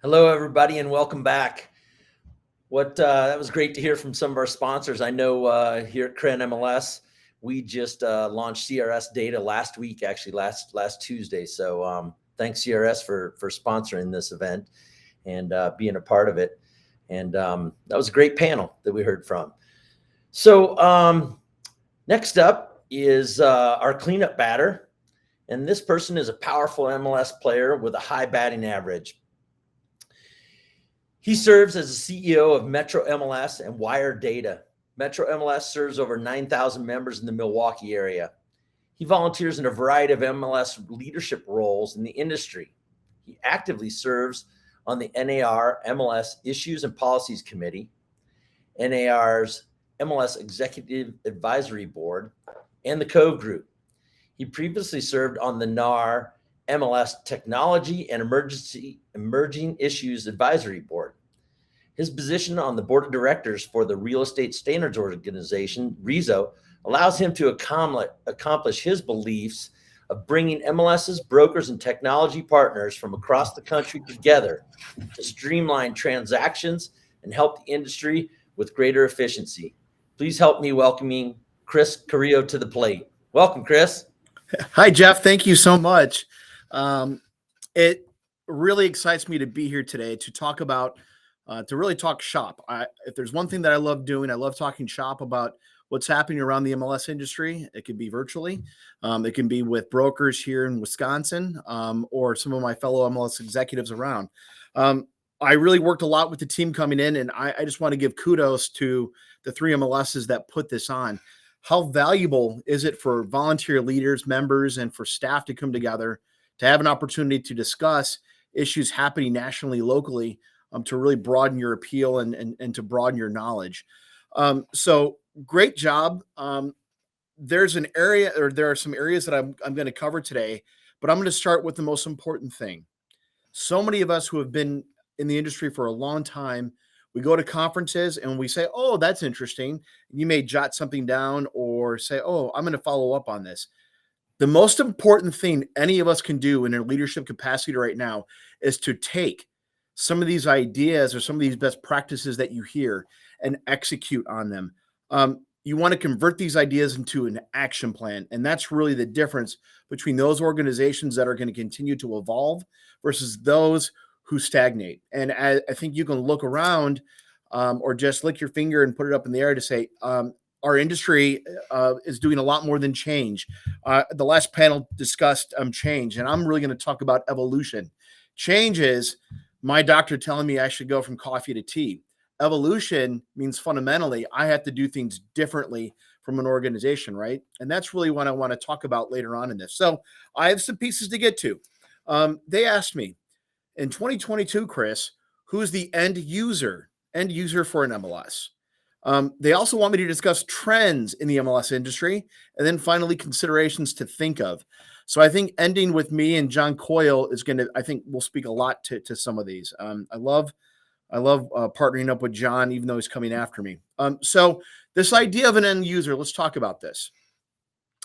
Hello, everybody, and welcome back. That was great to hear from some of our sponsors. I know here at CREN MLS, we just launched CRS data last week, actually last Tuesday. So thanks CRS for sponsoring this event and being a part of it. And that was a great panel that we heard from. So next up is our cleanup batter, and this person is a powerful MLS player with a high batting average. He serves as the CEO of Metro MLS and Wire Data. Metro MLS serves over 9,000 members in the Milwaukee area. He volunteers in a variety of MLS leadership roles in the industry. He actively serves on the NAR MLS Issues and Policies Committee, NAR's MLS Executive Advisory Board, and the Cove Group. He previously served on the NAR MLS Technology and Emerging Issues Advisory Board. His position on the board of directors for the Real Estate Standards Organization, RESO, allows him to accomplish his beliefs of bringing MLS's brokers and technology partners from across the country together to streamline transactions and help the industry with greater efficiency. Please help me welcoming Chris Carrillo to the plate. Welcome, Chris. Hi, Jeff. Thank you so much. It really excites me to be here today to talk about, to really talk shop. If there's one thing that I love doing, I love talking shop about what's happening around the MLS industry. It can be virtually, it can be with brokers here in Wisconsin, or some of my fellow MLS executives around. I really worked a lot with the team coming in, and I just want to give kudos to the three MLSs that put this on. How valuable is it for volunteer leaders, members, and for staff to come together to have an opportunity to discuss issues happening nationally, locally, to really broaden your appeal and to broaden your knowledge. So great job. There's an area, or there are some areas that I'm going to cover today, but I'm going to start with the most important thing. So many of us who have been in the industry for a long time, we go to conferences and we say, oh, that's interesting. You may jot something down or say, oh, I'm going to follow up on this. The most important thing any of us can do in a leadership capacity right now is to take some of these ideas or some of these best practices that you hear and execute on them. You want to convert these ideas into an action plan. And that's really the difference between those organizations that are going to continue to evolve versus those who stagnate. And I think you can look around, or just lick your finger and put it up in the air to say, our industry is doing a lot more than change. The last panel discussed change, and I'm really going to talk about evolution. Change is my doctor telling me I should go from coffee to tea. Evolution means fundamentally I have to do things differently from an organization, right? And that's really what I want to talk about later on in this. So I have some pieces to get to. They asked me, in 2022, Chris, who's the end user for an MLS? They also want me to discuss trends in the MLS industry, and then finally considerations to think of. So I think ending with me and John Coyle is going to, I think we'll speak a lot to some of these. I love partnering up with John, even though he's coming after me. So this idea of an end user, let's talk about this.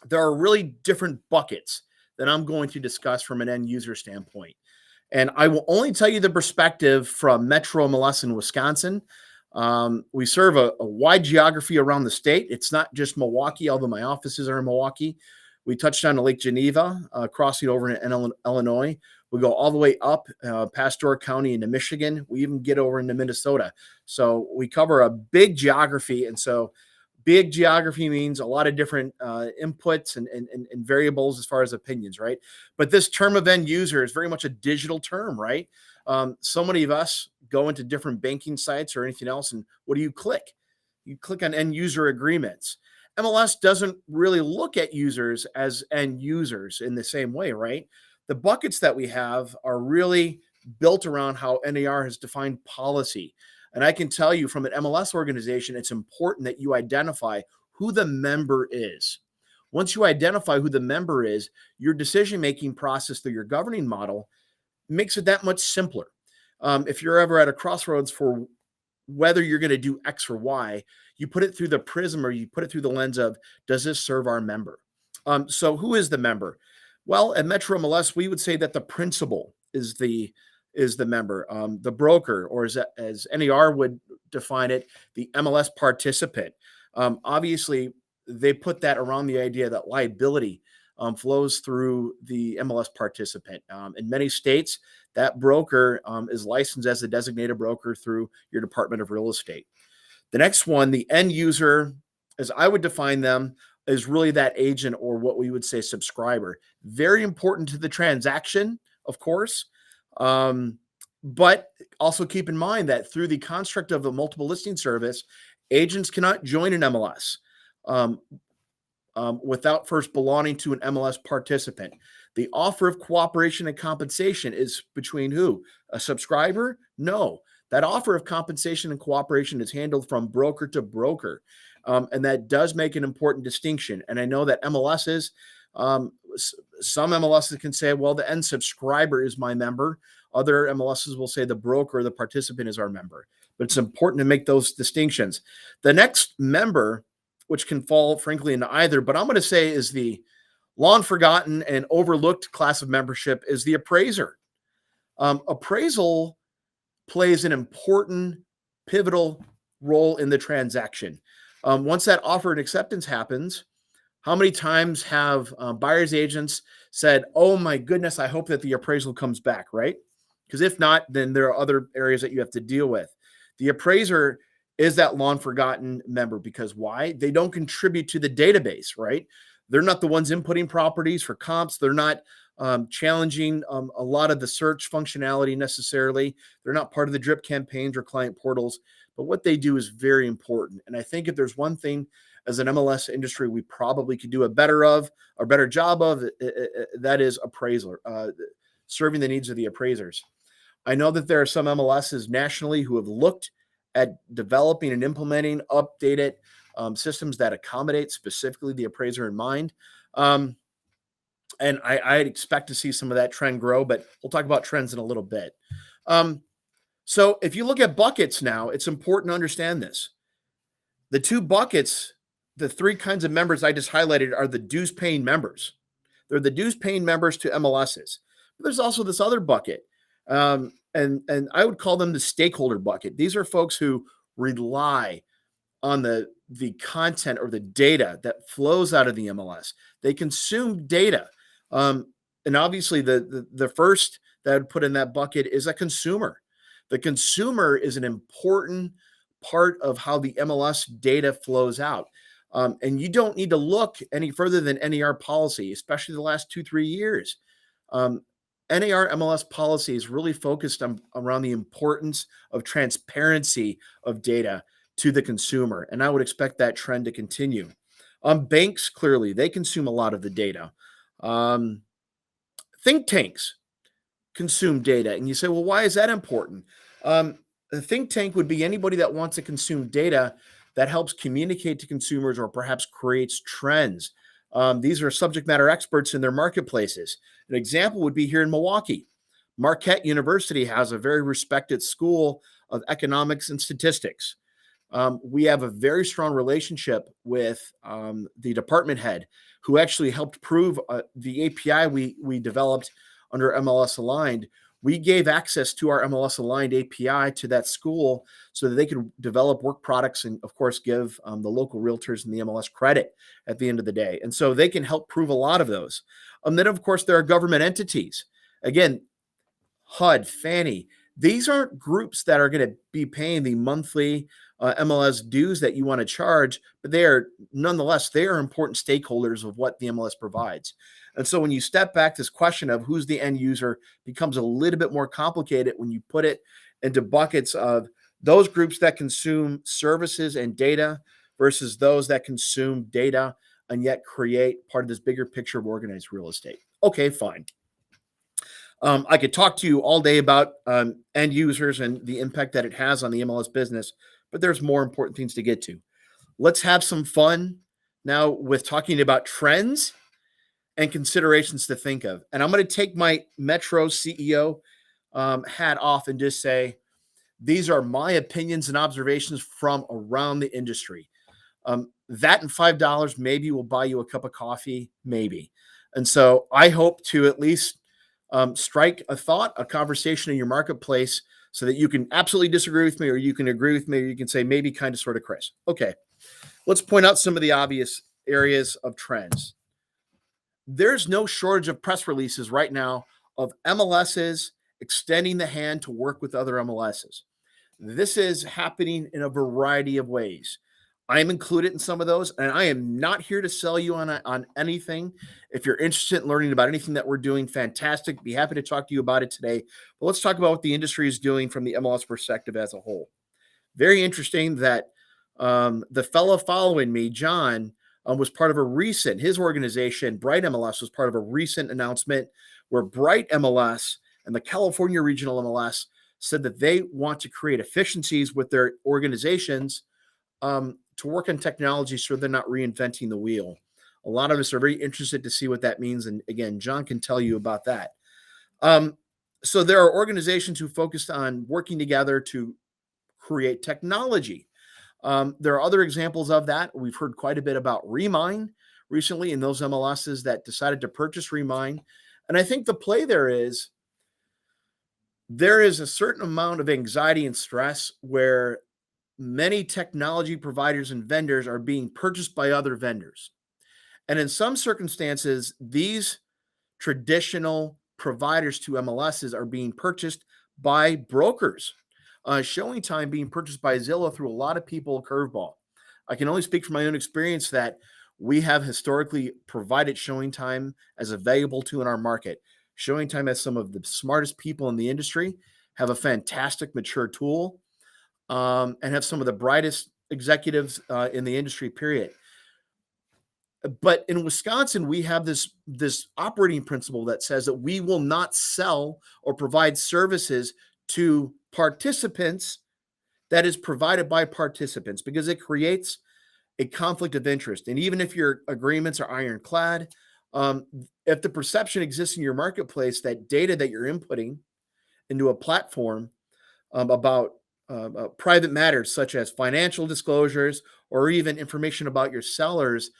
There are really different buckets that I'm going to discuss from an end user standpoint. And I will only tell you the perspective from Metro MLS in Wisconsin. We serve a wide geography around the state. It's not just Milwaukee, although my offices are in Milwaukee. We touched on Lake Geneva, crossing over in Illinois. We go all the way up past Door County into Michigan. We even get over into Minnesota. So we cover a big geography. And so big geography means a lot of different inputs and variables as far as opinions, right? But this term of end user is very much a digital term, right? So many of us go into different banking sites or anything else, and what do you click? You click on end user agreements. MLS doesn't really look at users as end users in the same way, right? The buckets that we have are really built around how NAR has defined policy. And I can tell you from an MLS organization, it's important that you identify who the member is. Once you identify who the member is, your decision-making process through your governing model makes it that much simpler. If you're ever at a crossroads for whether you're going to do X or Y, you put it through the prism, or you put it through the lens of, does this serve our member? So who is the member? Well, at Metro MLS, we would say that the principal is the is the member. The broker, or as NAR would define it, the MLS participant. Obviously, they put that around the idea that liability flows through the MLS participant. In many states, that broker is licensed as a designated broker through your Department of Real Estate. The next one, the end user, as I would define them, is really that agent, or what we would say subscriber. Very important to the transaction, of course. But also keep in mind that through the construct of a multiple listing service, agents cannot join an MLS without first belonging to an MLS participant. The offer of cooperation and compensation is between who? A subscriber? No. That offer of compensation and cooperation is handled from broker to broker. And that does make an important distinction. And I know that MLSs, some MLSs can say, well, the end subscriber is my member. Other MLSs will say the broker or the participant is our member. But it's important to make those distinctions. The next member, which can fall, frankly, into either, but I'm going to say is the long forgotten and overlooked class of membership, is the appraiser. Appraisal plays an important, pivotal role in the transaction. Once that offer and acceptance happens, how many times have buyer's agents said, oh my goodness, I hope that the appraisal comes back, right? Because if not, then there are other areas that you have to deal with. The appraiser is that long forgotten member, because why? They don't contribute to the database, right? They're not the ones inputting properties for comps. They're not challenging a lot of the search functionality necessarily. They're not part of the drip campaigns or client portals, but what they do is very important. And I think if there's one thing as an MLS industry we probably could do a better job of, that is appraisal, serving the needs of the appraisers. I know that there are some MLSs nationally who have looked at developing and implementing updated systems that accommodate specifically the appraiser in mind. And I'd expect to see some of that trend grow, but we'll talk about trends in a little bit. So if you look at buckets now, it's important to understand this. The two buckets, the three kinds of members I just highlighted, are the dues paying members. They're the dues paying members to MLSs. But there's also this other bucket. And I would call them the stakeholder bucket. These are folks who rely on the content or the data that flows out of the MLS. They consume data. And obviously the first that I would put in that bucket is a consumer. The consumer is an important part of how the MLS data flows out. And you don't need to look any further than NAR policy, especially the last 2-3 years. NAR MLS policy is really focused around the importance of transparency of data to the consumer. And I would expect that trend to continue. Banks, clearly, they consume a lot of the data. Think tanks consume data. And you say, well, why is that important? A think tank would be anybody that wants to consume data that helps communicate to consumers or perhaps creates trends. These are subject matter experts in their marketplaces. An example would be here in Milwaukee. Marquette University has a very respected school of economics and statistics. We have a very strong relationship with the department head, who actually helped prove the API we developed under MLS Aligned. We gave access to our MLS Aligned API to that school so that they could develop work products and, of course, give the local realtors in the MLS credit at the end of the day. And so they can help prove a lot of those. Then, of course, there are government entities. Again, HUD, Fannie. These aren't groups that are going to be paying the monthly MLS dues that you want to charge, but they are important stakeholders of what the MLS provides. And so when you step back, this question of who's the end user becomes a little bit more complicated when you put it into buckets of those groups that consume services and data versus those that consume data and yet create part of this bigger picture of organized real estate. Okay, fine. I could talk to you all day about end users and the impact that it has on the MLS business, but there's more important things to get to. Let's have some fun now with talking about trends and considerations to think of. And I'm going to take my Metro CEO hat off and just say, these are my opinions and observations from around the industry. That and $5 maybe will buy you a cup of coffee, maybe. And so I hope to at least strike a thought, a conversation in your marketplace so that you can absolutely disagree with me, or you can agree with me, or you can say maybe, kind of, sort of, Chris. Okay, let's point out some of the obvious areas of trends. There's no shortage of press releases right now of MLSs extending the hand to work with other MLSs. This is happening in a variety of ways. I'm included in some of those, and I am not here to sell you on anything. If you're interested in learning about anything that we're doing, fantastic. Be happy to talk to you about it today. But let's talk about what the industry is doing from the MLS perspective as a whole. Very interesting that the fellow following me, John, was part of his organization, Bright MLS, was part of a recent announcement where Bright MLS and the California Regional MLS said that they want to create efficiencies with their organizations to work on technology so they're not reinventing the wheel. A lot of us are very interested to see what that means. And again, John can tell you about that. So there are organizations who focused on working together to create technology. There are other examples of that. We've heard quite a bit about Remine recently in those MLSs that decided to purchase Remine. And I think the play there is a certain amount of anxiety and stress where many technology providers and vendors are being purchased by other vendors. And in some circumstances, these traditional providers to MLSs are being purchased by brokers. Showing Time being purchased by Zillow threw a lot of people a curveball. I can only speak from my own experience that we have historically provided Showing Time as a valuable tool in our market. Showing Time has some of the smartest people in the industry, have a fantastic mature tool, and have some of the brightest executives in the industry, period. But in Wisconsin, we have this operating principle that says that we will not sell or provide services to participants that is provided by participants, because it creates a conflict of interest. And even if your agreements are ironclad, if the perception exists in your marketplace that data that you're inputting into a platform about private matters such as financial disclosures or even information about your sellers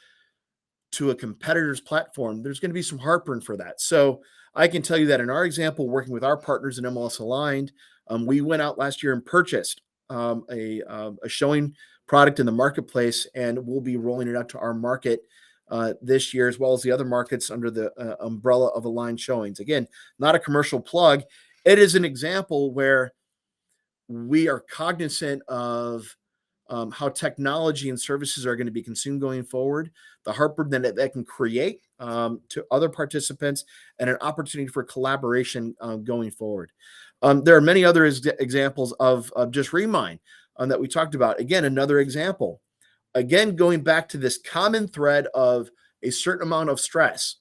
to a competitor's platform, there's going to be some heartburn for that. So I can tell you that in our example, working with our partners in MLS Aligned, we went out last year and purchased a showing product in the marketplace, and we'll be rolling it out to our market this year, as well as the other markets under the umbrella of Aligned Showings. Again, not a commercial plug. It is an example where we are cognizant of how technology and services are going to be consumed going forward, the heartburn that can create to other participants, and an opportunity for collaboration going forward. There are many other examples of just Remine that we talked about. Again, another example. Again, going back to this common thread of a certain amount of stress.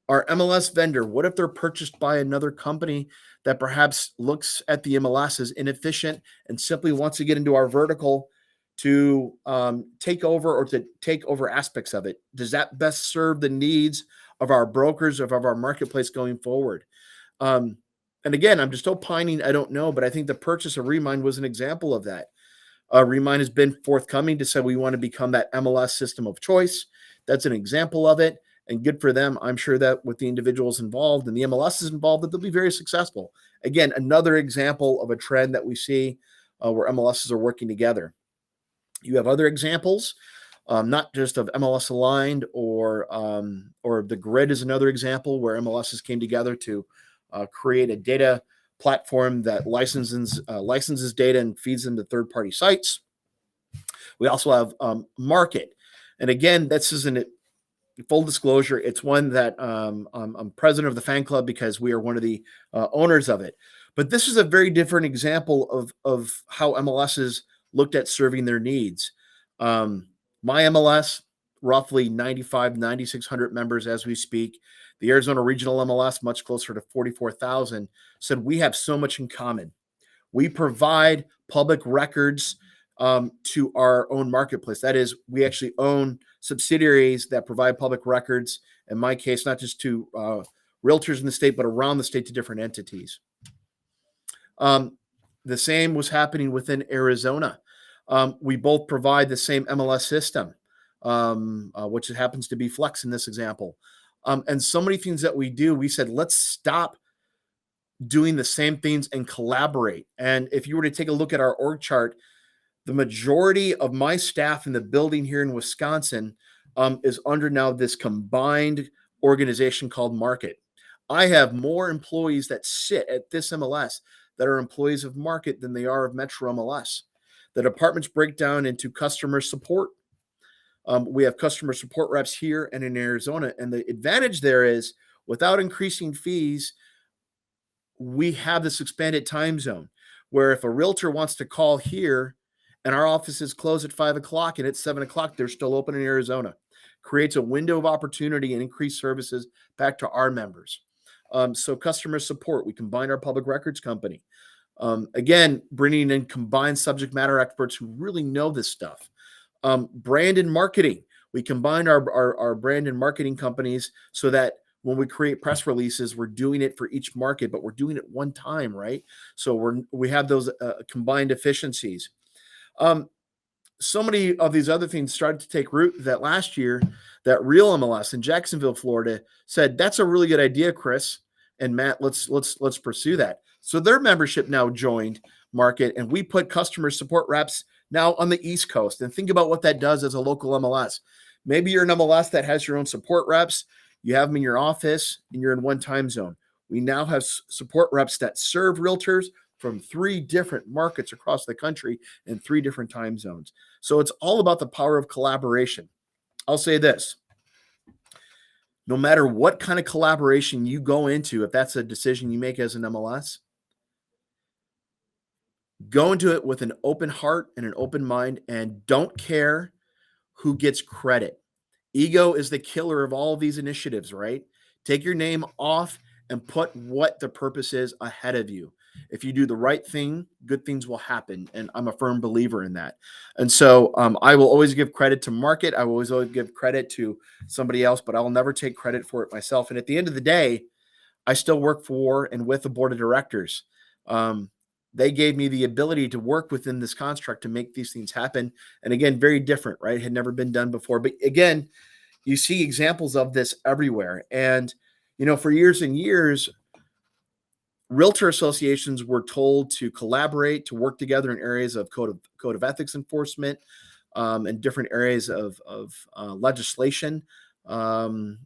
Our MLS vendor, what if they're purchased by another company that perhaps looks at the MLS as inefficient and simply wants to get into our vertical to take over aspects of it? Does that best serve the needs of our brokers, of our marketplace going forward? And again, I'm just opining, I don't know, but I think the purchase of Remine was an example of that. Remine has been forthcoming to say we want to become that MLS system of choice. That's an example of it, and good for them. I'm sure that with the individuals involved and the MLS is involved, that they'll be very successful. Again, another example of a trend that we see where MLSs are working together. You have other examples, not just of MLS Aligned or the Grid is another example where MLSs came together to create a data platform that licenses data and feeds into third-party sites. We also have Market. And again, this isn't full disclosure. It's one that I'm president of the fan club because we are one of the owners of it. But this is a very different example of how MLSs looked at serving their needs. My MLS, roughly 9,600 members as we speak. The Arizona Regional MLS, much closer to 44,000, said we have so much in common. We provide public records to our own marketplace. That is, we actually own subsidiaries that provide public records, in my case, not just to realtors in the state, but around the state to different entities. The same was happening within Arizona. We both provide the same MLS system, which happens to be Flex in this example. And so many things that we do, we said, let's stop doing the same things and collaborate. And if you were to take a look at our org chart, the majority of my staff in the building here in Wisconsin is under now this combined organization called Market. I have more employees that sit at this MLS that are employees of Market than they are of Metro MLS. The departments break down into customer support. We have customer support reps here and in Arizona. And the advantage there is without increasing fees, we have this expanded time zone where if a realtor wants to call here and our offices close at 5 o'clock and it's 7 o'clock, they're still open in Arizona. Creates a window of opportunity and increased services back to our members. So customer support, we combined our public records company. Again, bringing in combined subject matter experts who really know this stuff. Brand and marketing, we combined our brand and marketing companies so that when we create press releases, we're doing it for each market, but we're doing it one time, right? So we have those combined efficiencies. So many of these other things started to take root that last year that Real MLS in Jacksonville, Florida said, that's a really good idea, Chris and Matt, let's pursue that. So their membership now joined Market, and we put customer support reps now on the East Coast. And think about what that does as a local MLS. Maybe you're an MLS that has your own support reps. You have them in your office and you're in one time zone. We now have support reps that serve realtors from 3 different markets across the country in 3 different time zones. So it's all about the power of collaboration. I'll say this. No matter what kind of collaboration you go into, if that's a decision you make as an MLS, go into it with an open heart and an open mind and don't care who gets credit. Ego is the killer of all of these initiatives, right? Take your name off and put what the purpose is ahead of you. If you do the right thing, good things will happen. And I'm a firm believer in that. And so I will always give credit to Market. I will always give credit to somebody else, but I will never take credit for it myself. And at the end of the day, I still work for and with the board of directors. They gave me the ability to work within this construct to make these things happen. And again, very different, right? It had never been done before. But again, you see examples of this everywhere. And, for years and years, realtor associations were told to collaborate, to work together in areas of code of ethics enforcement, and different areas of legislation, and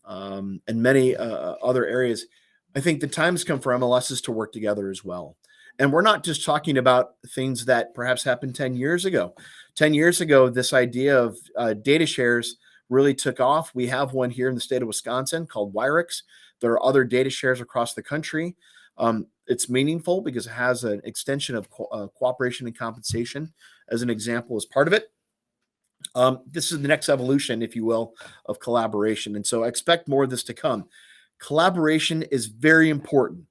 many other areas. I think the time has come for MLSs to work together as well. And we're not just talking about things that perhaps happened 10 years ago. 10 years ago, this idea of data shares really took off. We have one here in the state of Wisconsin called Wyrix. There are other data shares across the country. It's meaningful because it has an extension of cooperation and compensation as an example as part of it. This is the next evolution, if you will, of collaboration. And so I expect more of this to come. Collaboration is very important.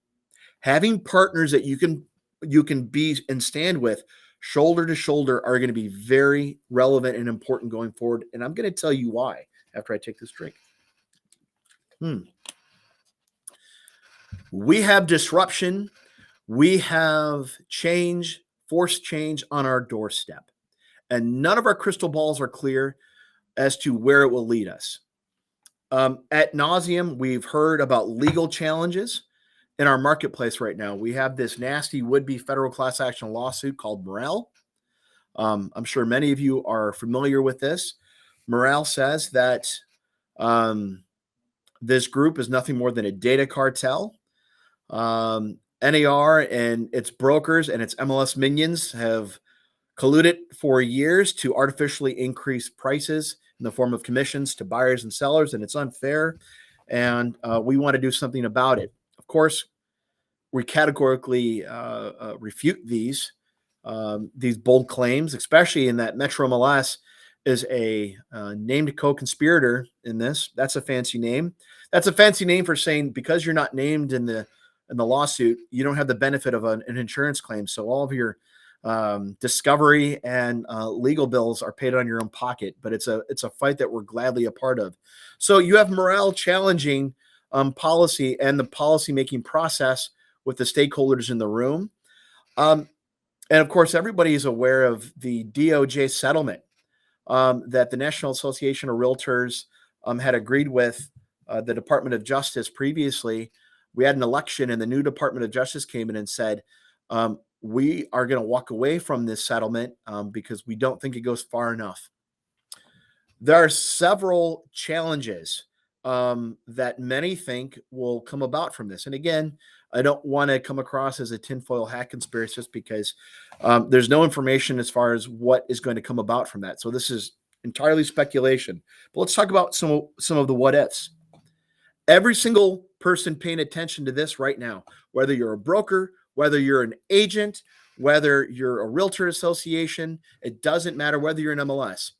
Having partners that you can be and stand with shoulder to shoulder are going to be very relevant and important going forward. And I'm going to tell you why after I take this drink. We have disruption. We have change, forced change on our doorstep. And none of our crystal balls are clear as to where it will lead us. Ad nauseum, we've heard about legal challenges in our marketplace right now. We have this nasty would-be federal class action lawsuit called Morale. I'm sure many of you are familiar with this. Morale says that this group is nothing more than a data cartel. NAR and its brokers and its MLS minions have colluded for years to artificially increase prices in the form of commissions to buyers and sellers, and it's unfair, and we want to do something about it. Of course, we categorically refute these bold claims, especially in that Metro MLS is a named co-conspirator in this. That's a fancy name. That's a fancy name for saying because you're not named in the lawsuit, you don't have the benefit of an insurance claim. So all of your discovery and legal bills are paid on your own pocket. But it's a fight that we're gladly a part of. So you have Morale challenging policy and the policy-making process with the stakeholders in the room. And of course, everybody is aware of the DOJ settlement that the National Association of Realtors had agreed with the Department of Justice previously we had an election and the new Department of Justice came in and said, we are going to walk away from this settlement because we don't think it goes far enough. There are several challenges that many think will come about from this. And again, I don't want to come across as a tinfoil hat conspiracist because there's no information as far as what is going to come about from that. So this is entirely speculation. But let's talk about some of the what ifs. Every single person paying attention to this right now, whether you're a broker, whether you're an agent, whether you're a realtor association, it doesn't matter whether you're an MLS.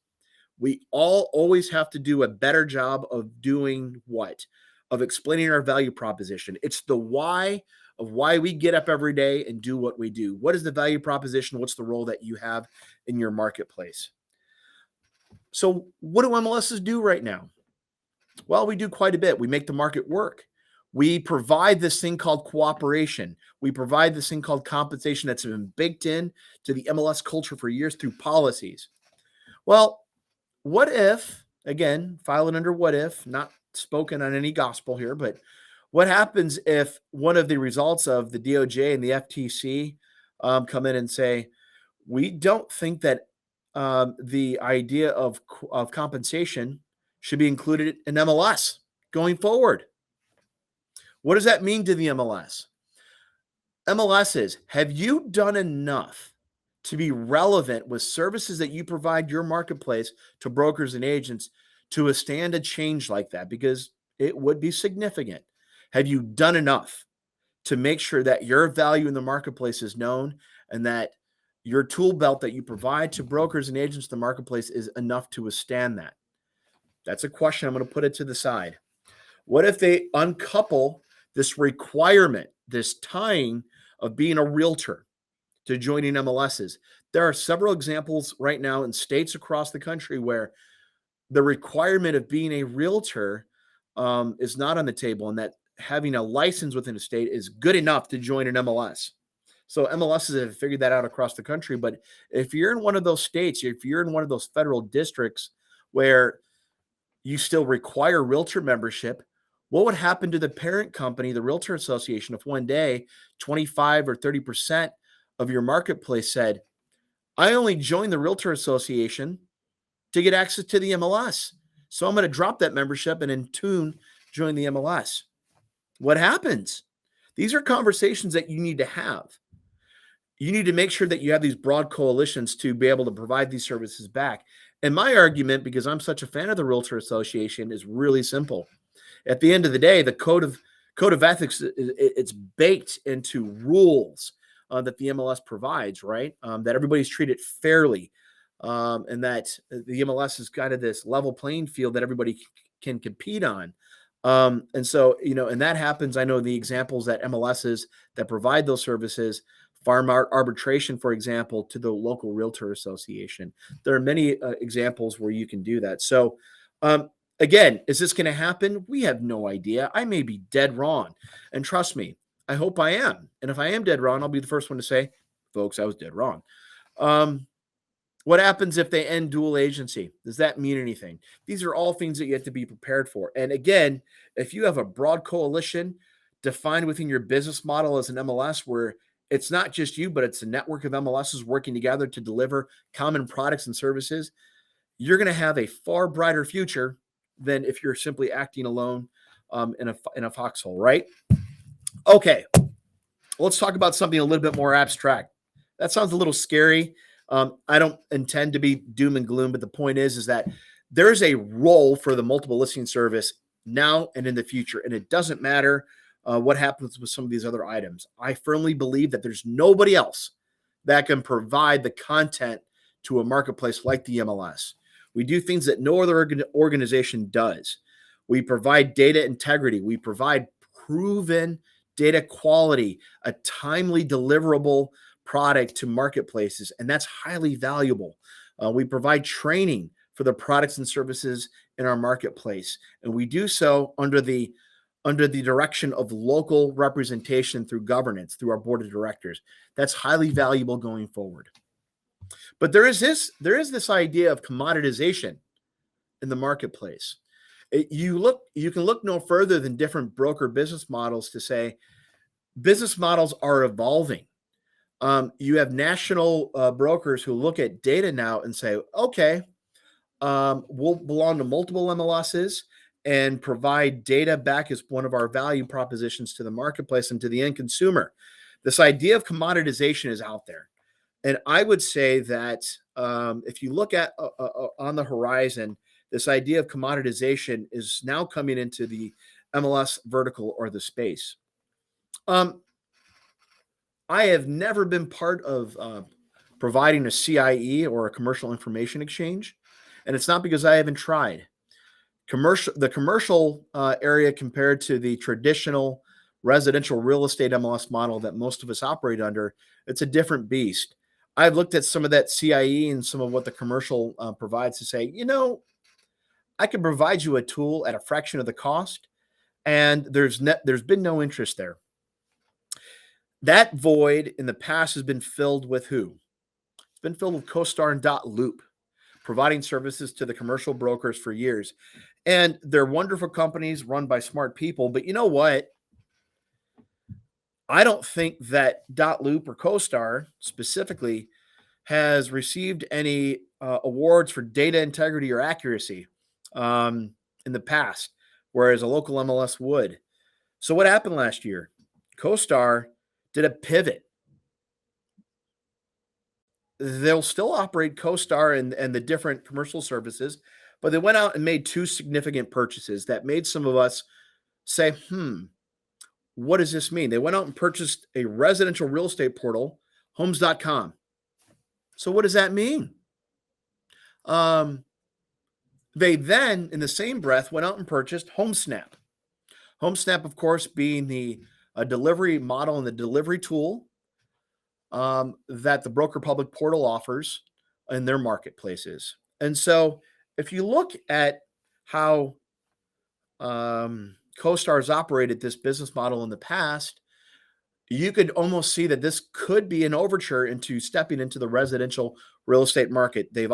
We all always have to do a better job of doing what? Of explaining our value proposition. It's the why of why we get up every day and do what we do. What is the value proposition? What's the role that you have in your marketplace? So what do MLSs do right now? Well, we do quite a bit. We make the market work. We provide this thing called cooperation. We provide this thing called compensation that's been baked in to the MLS culture for years through policies. Well, what if, again, file it under what if, not spoken on any gospel here, but what happens if one of the results of the DOJ and the FTC come in and say, we don't think that the idea of compensation should be included in MLS going forward? What does that mean to the MLS? MLSs, have you done enough to be relevant with services that you provide your marketplace to brokers and agents to withstand a change like that? Because it would be significant. Have you done enough to make sure that your value in the marketplace is known and that your tool belt that you provide to brokers and agents in the marketplace is enough to withstand that? That's a question. I'm going to put it to the side. What if they uncouple this requirement, this tying of being a realtor to joining MLSs? There are several examples right now in states across the country where the requirement of being a realtor is not on the table, and that having a license within a state is good enough to join an MLS. So MLSs have figured that out across the country. But if you're in one of those states, if you're in one of those federal districts where you still require realtor membership, what would happen to the parent company, the Realtor Association, if one day 25 or 30% of your marketplace said, I only joined the Realtor Association to get access to the MLS, so I'm going to drop that membership and in tune join the MLS? What happens? These are conversations that you need to have. You need to make sure that you have these broad coalitions to be able to provide these services back. And my argument, because I'm such a fan of the Realtor Association, is really simple. At the end of the day, the code of ethics, it's baked into rules that the MLS provides, right? That everybody's treated fairly, and that the MLS is kind of this level playing field that everybody can compete on. And so, and that happens. I know the examples that MLSs that provide those services, farm arbitration, for example, to the local Realtor Association. There are many examples where you can do that. So, again, is this going to happen? We have no idea. I may be dead wrong. And trust me, I hope I am. And if I am dead wrong, I'll be the first one to say, folks, I was dead wrong. What happens if they end dual agency? Does that mean anything? These are all things that you have to be prepared for. And again, if you have a broad coalition defined within your business model as an MLS where it's not just you, but it's a network of MLSs working together to deliver common products and services, you're going to have a far brighter future than if you're simply acting alone in a foxhole, right? Okay, let's talk about something a little bit more abstract. That sounds a little scary. I don't intend to be doom and gloom, but the point is that there is a role for the multiple listing service now and in the future, and it doesn't matter what happens with some of these other items. I firmly believe that there's nobody else that can provide the content to a marketplace like the MLS. We do things that no other organization does. We provide data integrity. We provide proven data quality, a timely deliverable product to marketplaces, and that's highly valuable. We provide training for the products and services in our marketplace, and we do so under the direction of local representation through governance, through our board of directors. That's highly valuable going forward. But there is this idea of commoditization in the marketplace. You can look no further than different broker business models to say business models are evolving. You have national brokers who look at data now and say, okay, we'll belong to multiple MLSs and provide data back as one of our value propositions to the marketplace and to the end consumer. This idea of commoditization is out there. And I would say that if you look at on the horizon, this idea of commoditization is now coming into the MLS vertical or the space. I have never been part of providing a CIE or a commercial information exchange, and it's not because I haven't tried. The commercial area compared to the traditional residential real estate MLS model that most of us operate under, it's a different beast. I've looked at some of that CIE and some of what the commercial provides to say, I can provide you a tool at a fraction of the cost, and there's been no interest there. That void in the past has been filled with who? It's been filled with CoStar and .loop, providing services to the commercial brokers for years. And they're wonderful companies run by smart people. But you know what? I don't think that .loop or CoStar specifically has received any awards for data integrity or accuracy in the past, whereas a local MLS would. So what happened last year? CoStar did a pivot. They'll still operate CoStar and the different commercial services, but they went out and made two significant purchases that made some of us say, what does this mean? They went out and purchased a residential real estate portal, homes.com. So what does that mean? They then, in the same breath, went out and purchased HomeSnap. HomeSnap, of course, being the delivery model and the delivery tool that the Broker Public portal offers in their marketplaces. And so if you look at how CoStar has operated this business model in the past, you could almost see that this could be an overture into stepping into the residential real estate market. They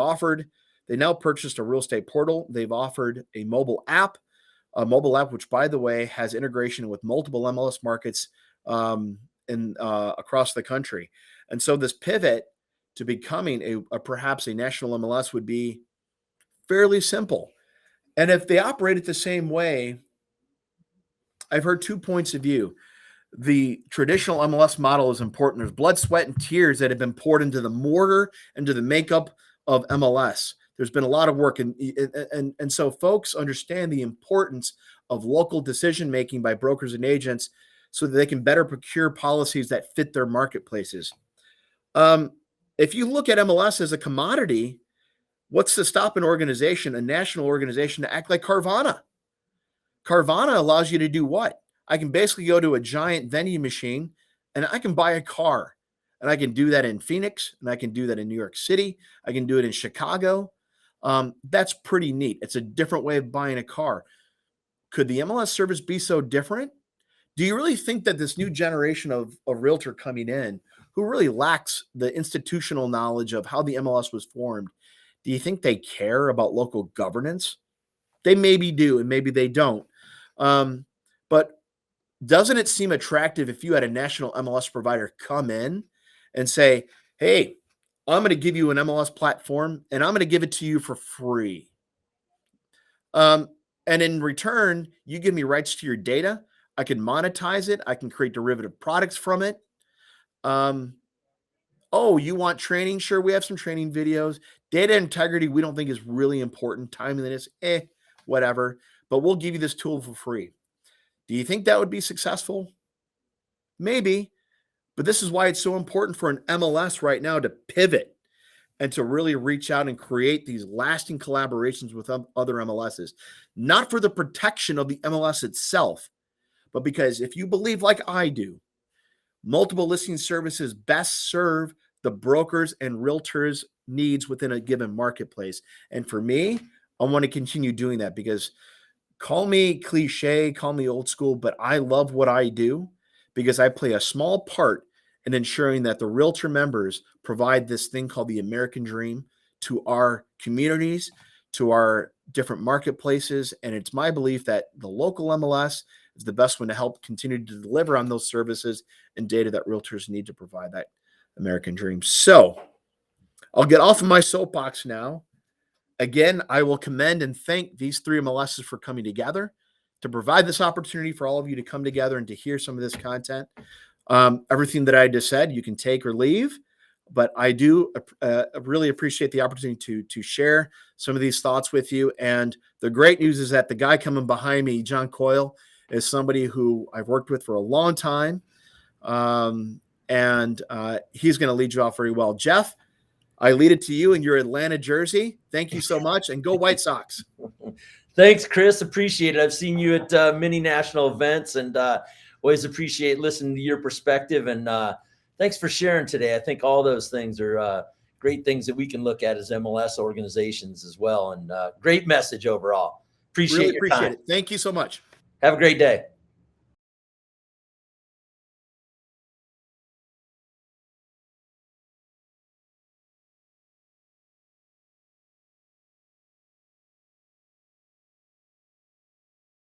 now purchased a real estate portal. They've offered a mobile app, which, by the way, has integration with multiple MLS markets across the country. And so this pivot to becoming perhaps a national MLS would be fairly simple. And if they operate it the same way, I've heard 2 points of view. The traditional MLS model is important. There's blood, sweat, and tears that have been poured into the mortar, into the makeup of MLS. There's been a lot of work, and so folks understand the importance of local decision-making by brokers and agents so that they can better procure policies that fit their marketplaces. If you look at MLS as a commodity, what's to stop an organization, a national organization, to act like Carvana? Carvana allows you to do what? I can basically go to a giant vending machine and I can buy a car. And I can do that in Phoenix, and I can do that in New York City. I can do it in Chicago. That's pretty neat. It's a different way of buying a car. Could the MLS service be so different? Do you really think that this new generation of realtor coming in who really lacks the institutional knowledge of how the MLS was formed, do you think they care about local governance? They maybe do, and maybe they don't. But doesn't it seem attractive if you had a national MLS provider come in and say, hey, I'm going to give you an MLS platform and I'm going to give it to you for free. And in return, you give me rights to your data. I can monetize it. I can create derivative products from it. Oh, you want training? Sure, we have some training videos. Data integrity, we don't think is really important. Timeliness, whatever. But we'll give you this tool for free. Do you think that would be successful? Maybe. But this is why it's so important for an MLS right now to pivot and to really reach out and create these lasting collaborations with other MLSs. Not for the protection of the MLS itself, but because if you believe like I do, multiple listing services best serve the brokers and realtors' needs within a given marketplace. And for me, I want to continue doing that because call me cliche, call me old school, but I love what I do because I play a small part in ensuring that the realtor members provide this thing called the American dream to our communities, to our different marketplaces. And it's my belief that the local MLS is the best one to help continue to deliver on those services and data that realtors need to provide that American dream. So I'll get off of my soapbox now. Again, I will commend and thank these three MLSs for coming together to provide this opportunity for all of you to come together and to hear some of this content. Everything that I just said, you can take or leave, but I do really appreciate the opportunity to share some of these thoughts with you. And the great news is that the guy coming behind me, John Coyle, is somebody who I've worked with for a long time. And he's going to lead you off very well. Jeff, I lead it to you in your Atlanta jersey. Thank you so much, and go White Sox. Thanks, Chris. Appreciate it. I've seen you at many national events, and always appreciate listening to your perspective. And thanks for sharing today. I think all those things are great things that we can look at as MLS organizations as well. And great message overall. Appreciate Really your appreciate time. it. Thank you so much. Have a great day.